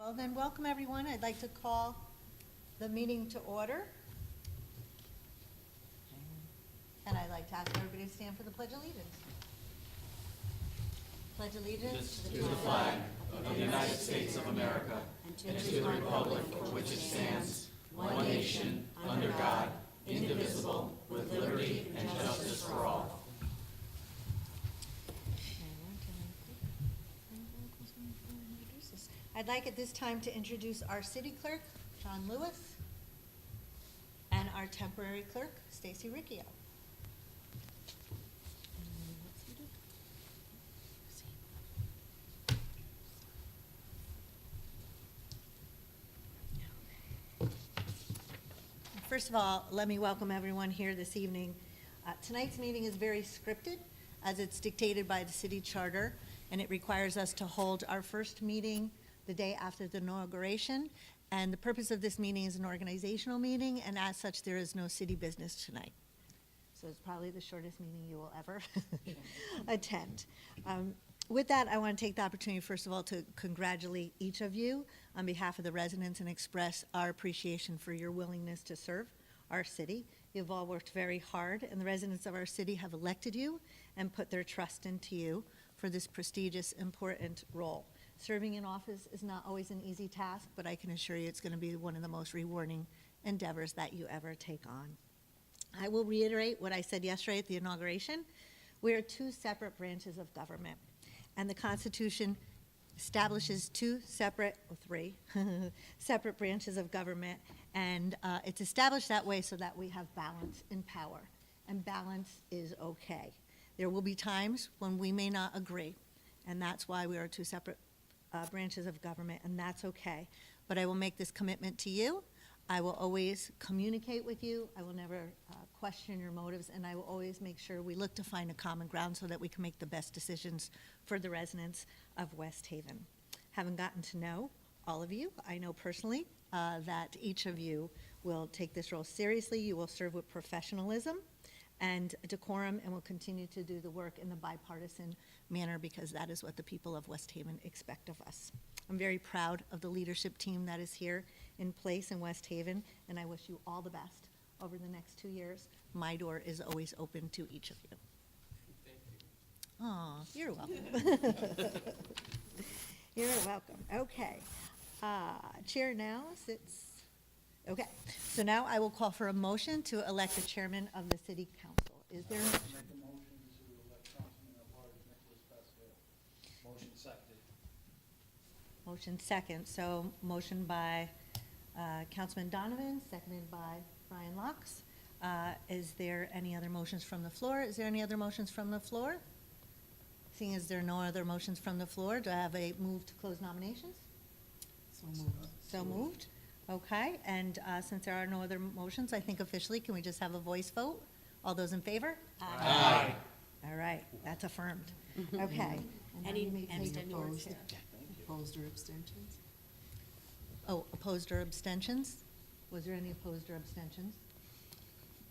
Well, then, welcome, everyone. I'd like to call the meeting to order. And I'd like to ask everybody to stand for the Pledge of Allegiance. Pledge allegiance To the flag of the United States of America and to the republic for which it stands, one nation, under God, indivisible, with liberty and justice for all. I'd like at this time to introduce our city clerk, John Lewis, and our temporary clerk, Stacy Riccio. First of all, let me welcome everyone here this evening. Tonight's meeting is very scripted, as it's dictated by the city charter, and it requires us to hold our first meeting the day after the inauguration. And the purpose of this meeting is an organizational meeting, and as such, there is no city business tonight. So it's probably the shortest meeting you will ever attend. With that, I want to take the opportunity, first of all, to congratulate each of you on behalf of the residents and express our appreciation for your willingness to serve our city. You've all worked very hard, and the residents of our city have elected you and put their trust into you for this prestigious, important role. Serving in office is not always an easy task, but I can assure you it's going to be one of the most rewarding endeavors that you ever take on. I will reiterate what I said yesterday at the inauguration. We are two separate branches of government, and the Constitution establishes two separate, or three, separate branches of government, and it's established that way so that we have balance in power, and balance is okay. There will be times when we may not agree, and that's why we are two separate branches of government, and that's okay. But I will make this commitment to you. I will always communicate with you. I will never question your motives, and I will always make sure we look to find a common ground so that we can make the best decisions for the residents of West Haven. Having gotten to know all of you, I know personally that each of you will take this role seriously. You will serve with professionalism and decorum, and will continue to do the work in the bipartisan manner, because that is what the people of West Haven expect of us. I'm very proud of the leadership team that is here in place in West Haven, and I wish you all the best over the next 2 years. My door is always open to each of you. Aw, you're welcome. You're welcome. Okay. Chair now sits. Okay. So now I will call for a motion to elect the chairman of the city council. Is there? Make a motion to elect Councilman at-large Nicholas Pascal. Motion seconded. Motion second. So motion by Councilman Donovan, seconded by Brian Locks. Is there any other motions from the floor? Is there any other motions from the floor? Seeing as there are no other motions from the floor, do I have a move to close nominations? So moved. So moved. Okay, and since there are no other motions, I think officially, can we just have a voice vote? All those in favor? Aye. All right, that's affirmed. Okay. And now you may take the board chair. Opposed or abstentions? Oh, opposed or abstentions? Was there any opposed or abstentions?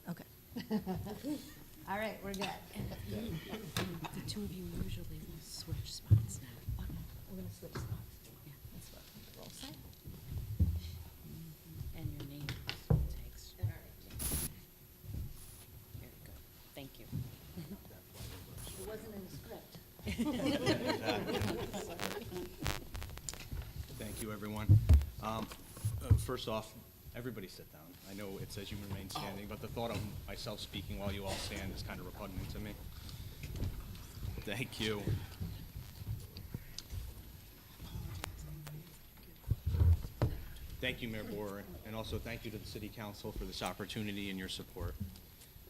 Okay. All right, we're good. The two of you usually will switch spots now. We're gonna switch spots. Yeah. That's what the roll say. And your name tags. Very good. Thank you. It wasn't in the script. Thank you, everyone. First off, everybody sit down. I know it says you remain standing, but the thought of myself speaking while you all stand is kind of repugnant to me. Thank you. Thank you, Mayor Boer, and also thank you to the City Council for this opportunity and your support.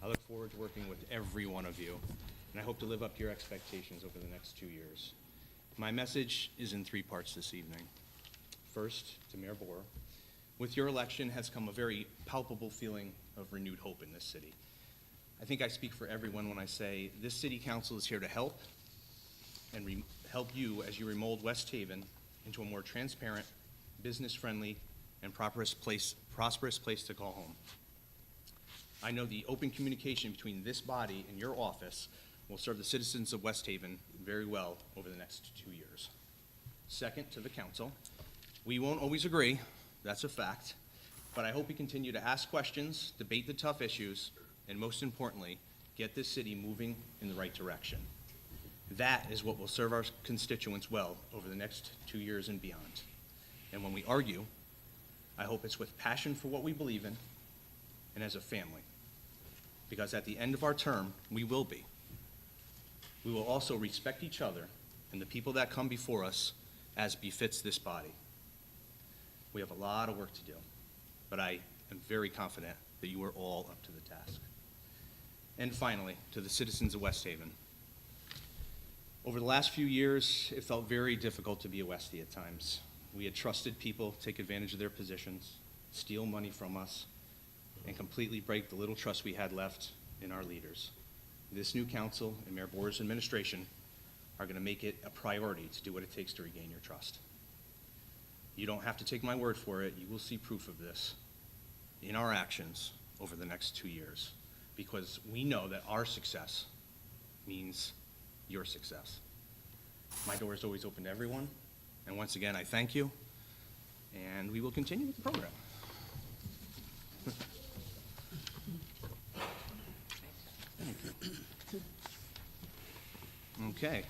I look forward to working with every one of you, and I hope to live up to your expectations over the next 2 years. My message is in 3 parts this evening. First, to Mayor Boer, with your election has come a very palpable feeling of renewed hope in this city. I think I speak for everyone when I say this City Council is here to help and help you as you remold West Haven into a more transparent, business-friendly, and prosperous place to call home. I know the open communication between this body and your office will serve the citizens of West Haven very well over the next 2 years. Second, to the council, We won't always agree, that's a fact, but I hope we continue to ask questions, debate the tough issues, and most importantly, get this city moving in the right direction. That is what will serve our constituents well over the next 2 years and beyond. And when we argue, I hope it's with passion for what we believe in and as a family. Because at the end of our term, we will be. We will also respect each other and the people that come before us as befits this body. We have a lot of work to do, but I am very confident that you are all up to the task. And finally, to the citizens of West Haven. Over the last few years, it felt very difficult to be a Westie at times. We had trusted people take advantage of their positions, steal money from us, and completely break the little trust we had left in our leaders. This new council and Mayor Boer's administration are going to make it a priority to do what it takes to regain your trust. You don't have to take my word for it. You will see proof of this in our actions over the next 2 years, because we know that our success means your success. My door is always open to everyone, and once again, I thank you, and we will continue with the program. Thank you. Okay,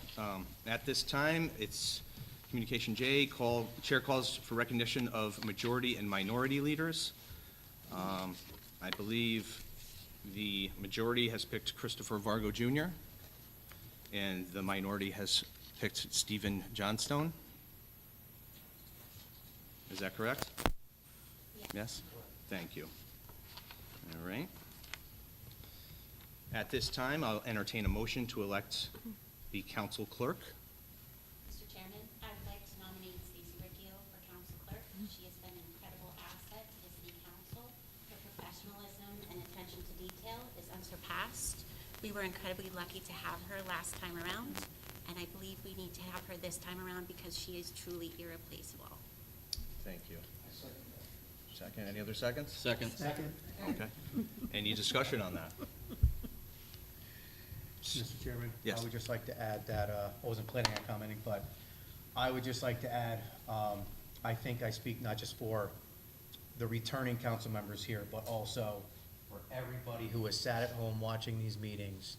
at this time, it's Communication J, Chair calls for recognition of majority and minority leaders. I believe the majority has picked Christopher Vargo Jr., and the minority has picked Stephen Johnstone. Is that correct? Yes? Thank you. All right. At this time, I'll entertain a motion to elect the council clerk. Mr. Chairman, I would like to nominate Stacy Riccio for council clerk. She has been an incredible asset to the city council. Her professionalism and attention to detail is unsurpassed. We were incredibly lucky to have her last time around, and I believe we need to have her this time around because she is truly irreplaceable. Thank you. I second that. Second, any other seconds? Second. Second. Okay. Any discussion on that? Mr. Chairman? Yes. I would just like to add that, I wasn't planning on commenting, but I would just like to add, I think I speak not just for the returning council members here, but also for everybody who has sat at home watching these meetings.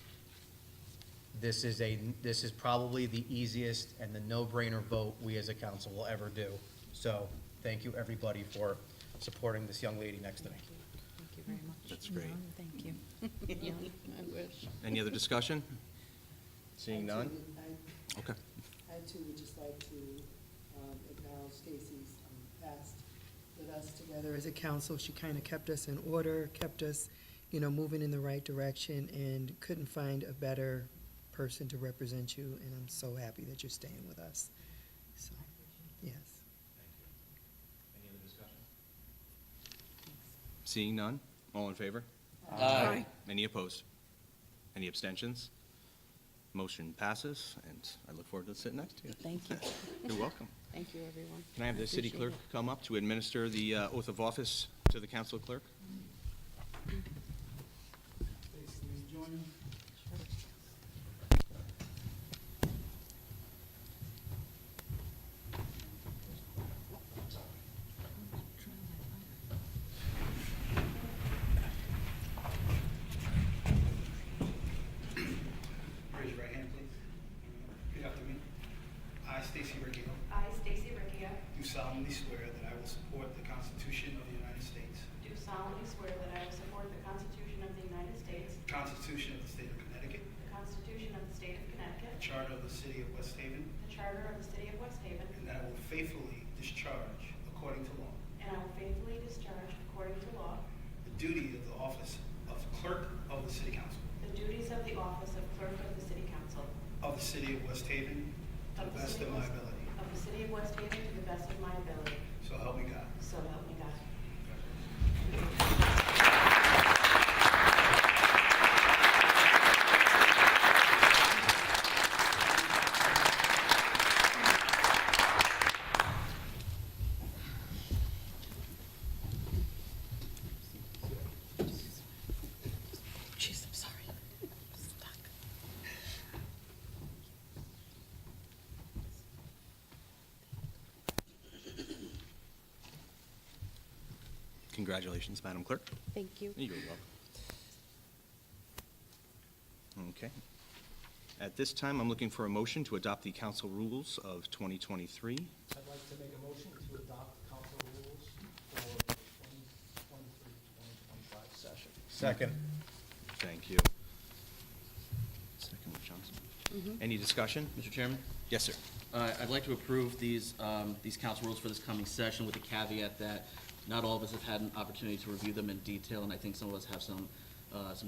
This is probably the easiest and the no-brainer vote we as a council will ever do. So, thank you, everybody, for supporting this young lady next to me. Thank you very much. That's great. No, thank you. Yeah, I wish. Any other discussion? Seeing none? Okay. I too would just like to acknowledge Stacy's past with us together as a council. She kind of kept us in order, kept us, moving in the right direction, and couldn't find a better person to represent you, and I'm so happy that you're staying with us. So, yes. Any other discussion? Seeing none? All in favor? Aye. Any opposed? Any abstentions? Motion passes, and I look forward to sitting next to you. Thank you. You're welcome. Thank you, everyone. Can I have the city Appreciate clerk come up to administer the oath of office to the council clerk? Stacy, will you join me? Raise your right hand, please. Repeat after me. I, Stacy Riccio, I, Stacy Riccia, do solemnly swear that I will support the Constitution of the United States, do solemnly swear that I will support the Constitution of the United States, the Constitution of the State of Connecticut, the Constitution of the State of Connecticut, the Charter of the City of West Haven, the Charter of the City of West Haven, and that I will faithfully discharge, according to law, and I will faithfully discharge, according to law, the duty of the office of Clerk of the City Council the duties of the office of Clerk of the City Council of the City of West Haven to the best of my ability. of the City of West Haven to the best of my ability. So help me God. So help me God. Jeez, I'm sorry. I'm stuck. Congratulations, Madam Clerk. Thank you. You're welcome. Okay. At this time, I'm looking for a motion to adopt the council rules of 2023. I'd like to make a motion to adopt council rules for the 2023-2025 session. Second. Thank you. Second, Johnson. Any discussion, Mr. Chairman? Yes, sir. I'd like to approve these council rules for this coming session with the caveat that not all of us have had an opportunity to review them in detail, and I think some of us have some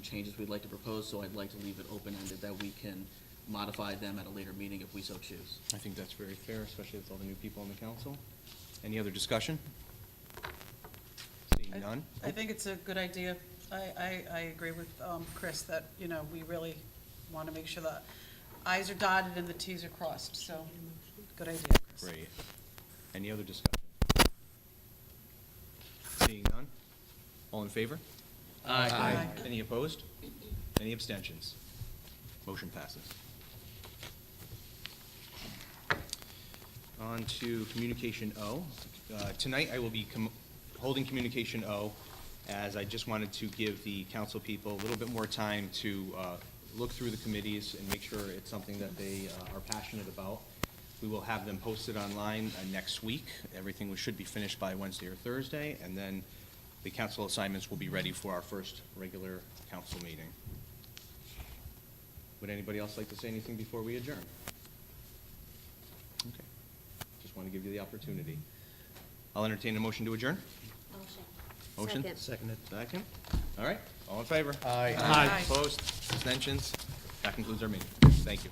changes we'd like to propose, so I'd like to leave it open-ended that we can modify them at a later meeting if we so choose. I think that's very fair, especially with all the new people on the council. Any other discussion? Seeing none? I think it's a good idea. I agree with Chris that, you know, we really want to make sure the i's are dotted and the t's are crossed, so, good idea, Chris. Great. Any other discussion? Seeing none? All in favor? Aye. Any opposed? Any abstentions? Motion passes. On to Communication O. Tonight, I will be holding Communication O, as I just wanted to give the council people a little bit more time to look through the committees and make sure it's something that they are passionate about. We will have them posted online next week. Everything should be finished by Wednesday or Thursday, and then the council assignments will be ready for our first regular council meeting. Would anybody else like to say anything before we adjourn? Okay. Just want to give you the opportunity. I'll entertain a motion to adjourn. Motion. Motion? Seconded. Second. All right. All in favor? Aye. Aye. Opposed? Abstentions? That concludes our meeting. Thank you.